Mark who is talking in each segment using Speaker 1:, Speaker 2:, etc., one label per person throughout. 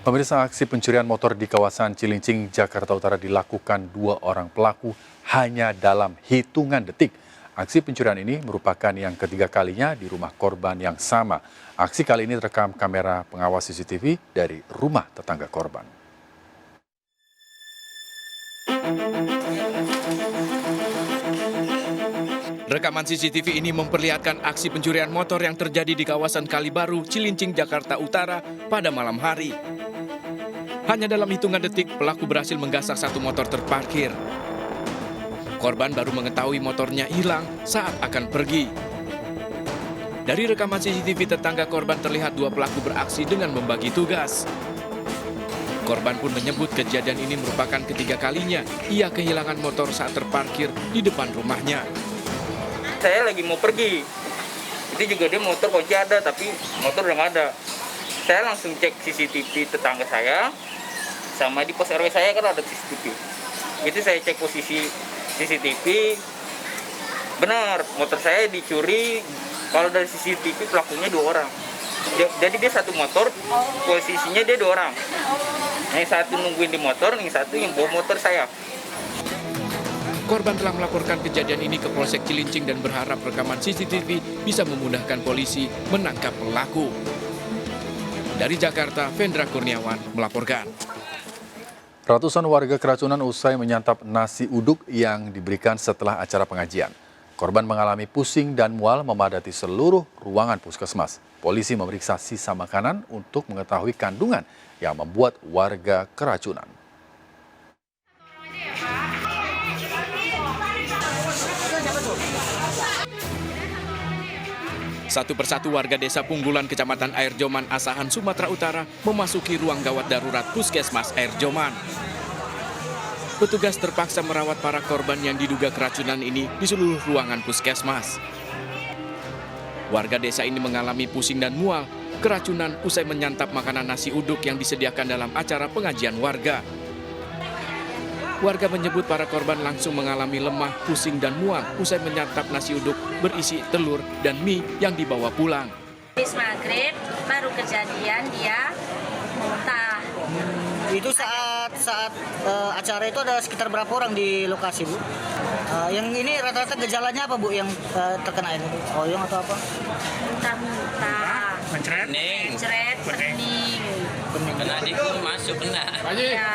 Speaker 1: Pemirsa, aksi pencurian motor di kawasan Cilincing, Jakarta Utara dilakukan 2 orang pelaku hanya dalam hitungan detik. Aksi pencurian ini merupakan yang ketiga kalinya di rumah korban yang sama. Aksi kali ini terekam kamera pengawas CCTV dari rumah tetangga korban.
Speaker 2: Rekaman CCTV ini memperlihatkan aksi pencurian motor yang terjadi di kawasan Kalibaru, Cilincing, Jakarta Utara pada malam hari. Hanya dalam hitungan detik, pelaku berhasil menggasak satu motor terparkir. Korban baru mengetahui motornya hilang saat akan pergi. Dari rekaman CCTV tetangga korban terlihat 2 pelaku beraksi dengan membagi tugas. Korban pun menyebut kejadian ini merupakan ketiga kalinya ia kehilangan motor saat terparkir di depan rumahnya.
Speaker 3: Saya lagi mau pergi, itu juga dia motor kunci ada, tapi motor udah nggak ada. Saya langsung cek CCTV tetangga saya, sama di pos RW saya kan ada CCTV. Itu saya cek posisi CCTV, benar motor saya dicuri. Kalau dari CCTV pelakunya 2 orang. Jadi dia satu motor, posisinya dia 2 orang. Yang satu nungguin di motor, yang satu yang bawa motor saya.
Speaker 2: Korban telah melaporkan kejadian ini ke Polsek Cilincing dan berharap rekaman CCTV bisa memudahkan polisi menangkap pelaku. Dari Jakarta, Vendra Kurniawan melaporkan.
Speaker 1: Ratusan warga keracunan usai menyantap nasi uduk yang diberikan setelah acara pengajian. Korban mengalami pusing dan mual memadati seluruh ruangan puskesmas. Polisi memeriksa sisa makanan untuk mengetahui kandungan yang membuat warga keracunan.
Speaker 2: Satu persatu warga desa Punggulan, Kecamatan Air Joman, Asahan, Sumatera Utara memasuki ruang gawat darurat Puskesmas Air Joman. Petugas terpaksa merawat para korban yang diduga keracunan ini di seluruh ruangan puskesmas. Warga desa ini mengalami pusing dan mual keracunan usai menyantap makanan nasi uduk yang disediakan dalam acara pengajian warga. Warga menyebut para korban langsung mengalami lemah, pusing, dan mual usai menyantap nasi uduk berisi telur dan mie yang dibawa pulang.
Speaker 4: Habis maghrib baru kejadian dia muntah.
Speaker 5: Itu saat acara itu ada sekitar berapa orang di lokasi, Bu? Yang ini rata-rata gejalanya apa, Bu, yang terkena ini? Oyong atau apa?
Speaker 4: Muntah-muntah.
Speaker 6: Mencret,
Speaker 4: Pening.
Speaker 6: kena dikung masuk kena.
Speaker 4: Ya.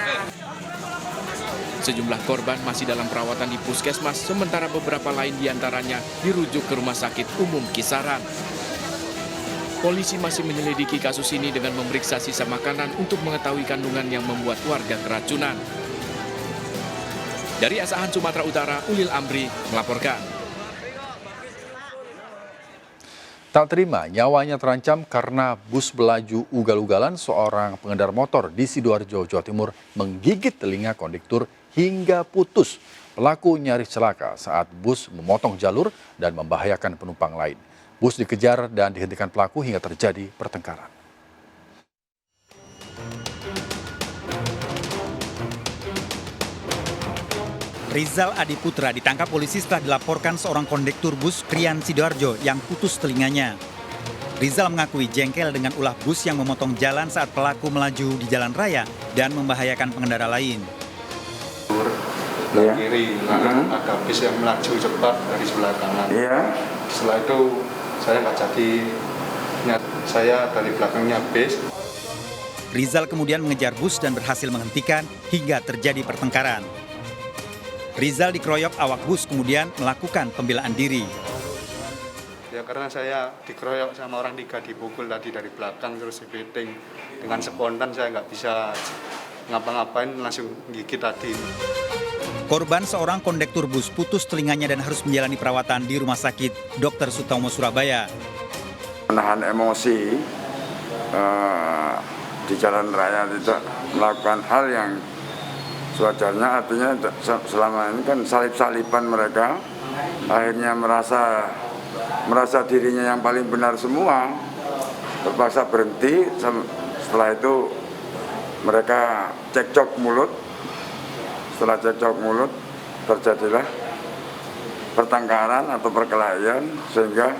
Speaker 2: Sejumlah korban masih dalam perawatan di puskesmas, sementara beberapa lain diantaranya dirujuk ke Rumah Sakit Umum Kisaran. Polisi masih menyelidiki kasus ini dengan memeriksa sisa makanan untuk mengetahui kandungan yang membuat warga keracunan. Dari Asahan, Sumatera Utara, Ulil Amri melaporkan.
Speaker 1: Tak terima, nyawanya terancam karena bus melaju ugal-ugalan. Seorang pengendara motor di Sidoarjo, Jawa Timur menggigit telinga kondektur hingga putus. Pelaku nyaris celaka saat bus memotong jalur dan membahayakan penumpang lain. Bus dikejar dan dihentikan pelaku hingga terjadi pertengkaran.
Speaker 7: Rizal Adiputra ditangkap polisi setelah dilaporkan seorang kondektur bus Krian Sidoarjo yang putus telinganya. Rizal mengakui jengkel dengan ulah bus yang memotong jalan saat pelaku melaju di jalan raya dan membahayakan pengendara lain.
Speaker 8: Sebelah kiri, ada bis yang melaju cepat dari sebelah kanan. Setelah itu saya nggak jadi, saya dari belakangnya bis.
Speaker 7: Rizal kemudian mengejar bus dan berhasil menghentikan hingga terjadi pertengkaran. Rizal dikeroyok awak bus kemudian melakukan pembelaan diri.
Speaker 8: Ya karena saya dikeroyok sama orang 3, dipukul tadi dari belakang terus dibeting. Dengan spontan saya nggak bisa ngapa-ngapain, langsung gigit tadi.
Speaker 7: Korban seorang kondektur bus putus telinganya dan harus menjalani perawatan di Rumah Sakit Dr. Sutomo, Surabaya.
Speaker 9: Menahan emosi di jalan raya, tidak melakukan hal yang sewajarnya, artinya selama ini kan salip-salipan mereka, akhirnya merasa dirinya yang paling benar semua, terpaksa berhenti. Setelah itu mereka cekcok mulut. Setelah cekcok mulut terjadilah pertengkaran atau perkelahian sehingga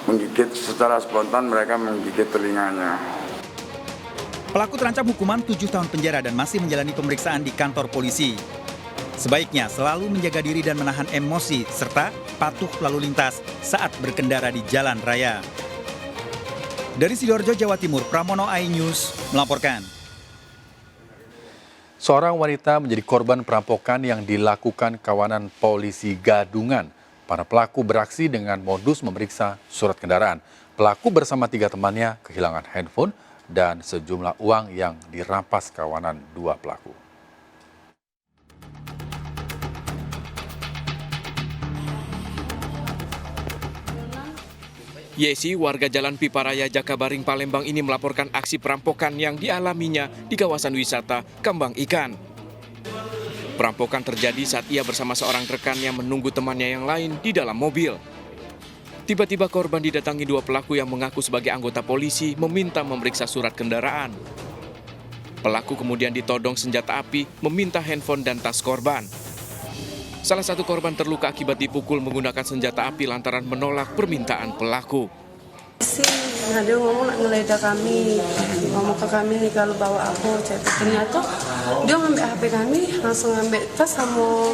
Speaker 9: menggigit secara spontan, mereka menggigit telinganya.
Speaker 7: Pelaku terancam hukuman 7 tahun penjara dan masih menjalani pemeriksaan di kantor polisi. Sebaiknya selalu menjaga diri dan menahan emosi serta patuh lalu lintas saat berkendara di jalan raya. Dari Sidoarjo, Jawa Timur, Pramono iNews melaporkan.
Speaker 1: Seorang wanita menjadi korban perampokan yang dilakukan kawanan polisi Gadungan. Para pelaku beraksi dengan modus memeriksa surat kendaraan. Pelaku bersama 3 temannya kehilangan handphone dan sejumlah uang yang dirampas kawanan 2 pelaku.
Speaker 2: Yesi, warga Jalan Piparaya, Jakabaring, Palembang ini melaporkan aksi perampokan yang dialaminya di kawasan wisata Kembang Ikan. Perampokan terjadi saat ia bersama seorang rekannya menunggu temannya yang lain di dalam mobil. Tiba-tiba korban didatangi 2 pelaku yang mengaku sebagai anggota polisi meminta memeriksa surat kendaraan. Pelaku kemudian ditodong senjata api, meminta handphone dan tas korban. Salah satu korban terluka akibat dipukul menggunakan senjata api lantaran menolak permintaan pelaku.
Speaker 10: Nah, dia ngomong nak ngeledah kami, ngomong ke kami nih kalau bawa aku, ternyata dia ngambil HP kami, langsung ngambil tas sama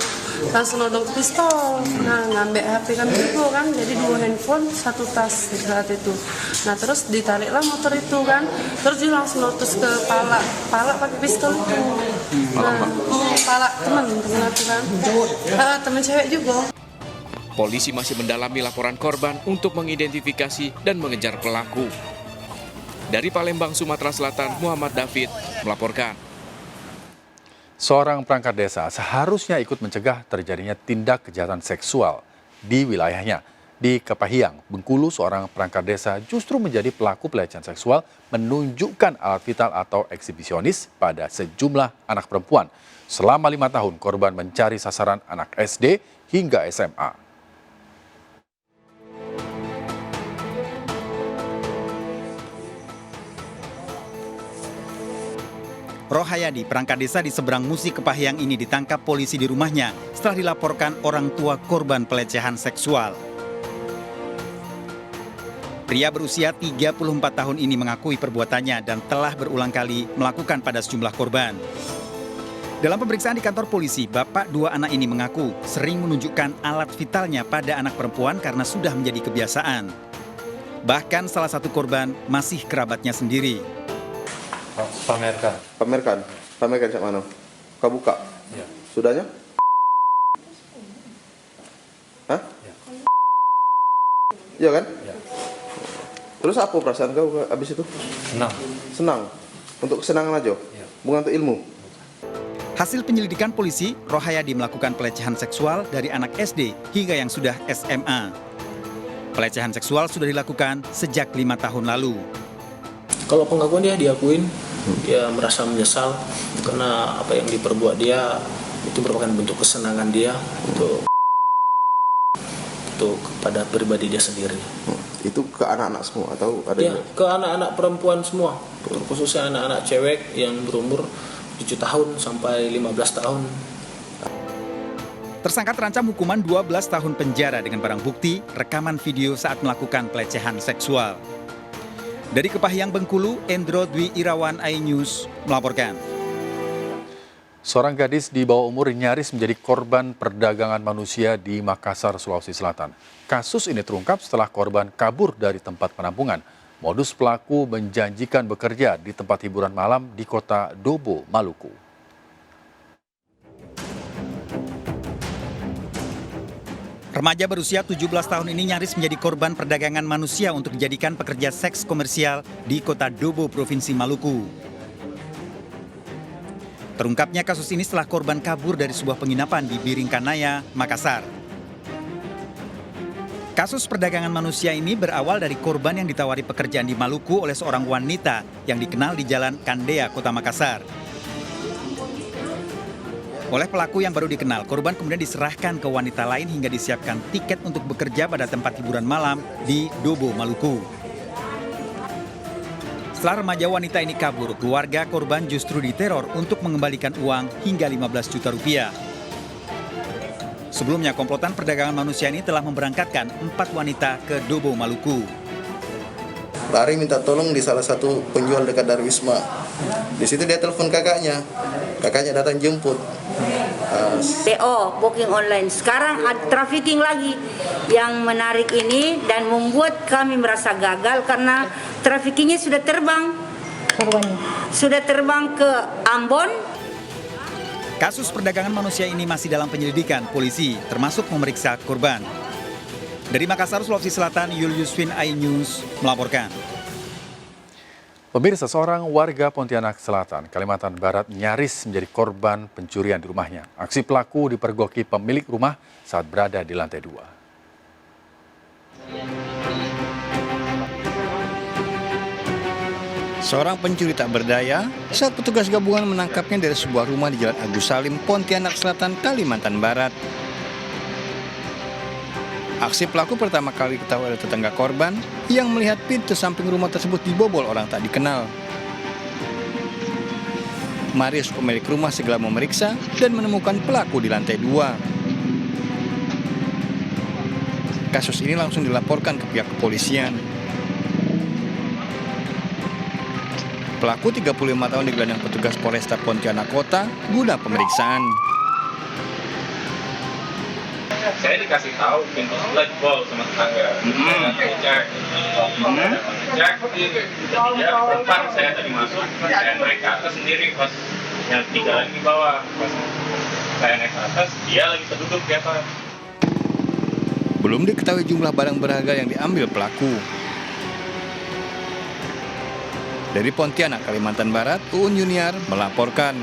Speaker 10: langsung nodong pistol. Nah, ngambil HP kami itu kan, jadi 2 handphone, 1 tas saat itu. Nah, terus ditariklah motor itu kan, terus dia langsung notus ke pala pakai pistol itu. Nah, pala teman aku kan, teman cewek juga.
Speaker 2: Polisi masih mendalami laporan korban untuk mengidentifikasi dan mengejar pelaku. Dari Palembang, Sumatera Selatan, Muhammad David melaporkan.
Speaker 1: Seorang perangkat desa seharusnya ikut mencegah terjadinya tindak kejahatan seksual di wilayahnya. Di Kepahiang, Bengkulu, seorang perangkat desa justru menjadi pelaku pelecehan seksual menunjukkan alat vital atau eksibisionis pada sejumlah anak perempuan. Selama 5 tahun, korban mencari sasaran anak SD hingga SMA.
Speaker 7: Rohayadi, perangkat desa di seberang Musi Kepahiang ini ditangkap polisi di rumahnya setelah dilaporkan orang tua korban pelecehan seksual. Pria berusia 34 tahun ini mengakui perbuatannya dan telah berulang kali melakukan pada sejumlah korban. Dalam pemeriksaan di kantor polisi, bapak 2 anak ini mengaku sering menunjukkan alat vitalnya pada anak perempuan karena sudah menjadi kebiasaan. Bahkan salah satu korban masih kerabatnya sendiri.
Speaker 11: Pamerkan cak mana? Kau buka? Ya. Sudahnya? Hah? Ya. Iya kan? Ya. Terus apa perasaan kau habis itu? Senang? Untuk kesenangan aja? Ya. Bukan untuk ilmu?
Speaker 7: Hasil penyelidikan polisi, Rohayadi melakukan pelecehan seksual dari anak SD hingga yang sudah SMA. Pelecehan seksual sudah dilakukan sejak 5 tahun lalu.
Speaker 12: Kalau pengakuan dia diakuin, dia merasa menyesal karena apa yang diperbuat dia itu merupakan bentuk kesenangan dia untuk kepada pribadi dia sendiri.
Speaker 11: Itu ke anak-anak semua atau ada?
Speaker 12: Ya, ke anak-anak perempuan semua, khususnya anak-anak cewek yang berumur 7 tahun sampai 15 tahun.
Speaker 7: Tersangka terancam hukuman 12 tahun penjara dengan barang bukti rekaman video saat melakukan pelecehan seksual. Dari Kepahiang, Bengkulu, Endro Dwi Irawan iNews melaporkan.
Speaker 1: Seorang gadis di bawah umur nyaris menjadi korban perdagangan manusia di Makassar, Sulawesi Selatan. Kasus ini terungkap setelah korban kabur dari tempat penampungan. Modus pelaku menjanjikan bekerja di tempat hiburan malam di kota Dobo, Maluku.
Speaker 7: Remaja berusia 17 tahun ini nyaris menjadi korban perdagangan manusia untuk dijadikan pekerja seks komersial di kota Dobo, Provinsi Maluku. Terungkapnya kasus ini setelah korban kabur dari sebuah penginapan di Biringkanaya, Makassar. Kasus perdagangan manusia ini berawal dari korban yang ditawari pekerjaan di Maluku oleh seorang wanita yang dikenal di Jalan Kandea, Kota Makassar. Oleh pelaku yang baru dikenal, korban kemudian diserahkan ke wanita lain hingga disiapkan tiket untuk bekerja pada tempat hiburan malam di Dobo, Maluku. Setelah remaja wanita ini kabur, keluarga korban justru diteror untuk mengembalikan uang hingga 15 juta rupiah. Sebelumnya, komplotan perdagangan manusia ini telah memberangkatkan 4 wanita ke Dobo, Maluku.
Speaker 11: lari minta tolong di salah satu penjual dekat Darwisma. Di situ dia telepon kakaknya datang jemput.
Speaker 13: PO, booking online. Sekarang ada trafficking lagi yang menarik ini dan membuat kami merasa gagal karena traffickingnya sudah terbang. Sudah terbang ke Ambon.
Speaker 7: Kasus perdagangan manusia ini masih dalam penyelidikan polisi, termasuk memeriksa korban. Dari Makassar, Sulawesi Selatan, Julius Win, iNews melaporkan.
Speaker 1: Pemirsa, seorang warga Pontianak Selatan, Kalimantan Barat nyaris menjadi korban pencurian di rumahnya. Aksi pelaku dipergoki pemilik rumah saat berada di lantai 2.
Speaker 14: Seorang pencuri tak berdaya saat petugas gabungan menangkapnya dari sebuah rumah di Jalan Agus Salim, Pontianak Selatan, Kalimantan Barat. Aksi pelaku pertama kali ketahui oleh tetangga korban yang melihat pintu samping rumah tersebut dibobol orang tak dikenal. Marius, pemilik rumah, segera memeriksa dan menemukan pelaku di lantai 2. Kasus ini langsung dilaporkan ke pihak kepolisian. Pelaku 35 tahun digelandang petugas Polresta Pontianak Kota guna pemeriksaan.
Speaker 15: Saya dikasih tahu pintu sebelah jebol sama tetangga. Saya cek, dia perempuan, saya tadi masuk, saya naik ke atas sendiri pas yang 3 lagi di bawah. Pas saya naik ke atas, dia lagi terduduk di atas.
Speaker 14: Belum diketahui jumlah barang berharga yang diambil pelaku. Dari Pontianak, Kalimantan Barat, Uun Junior melaporkan.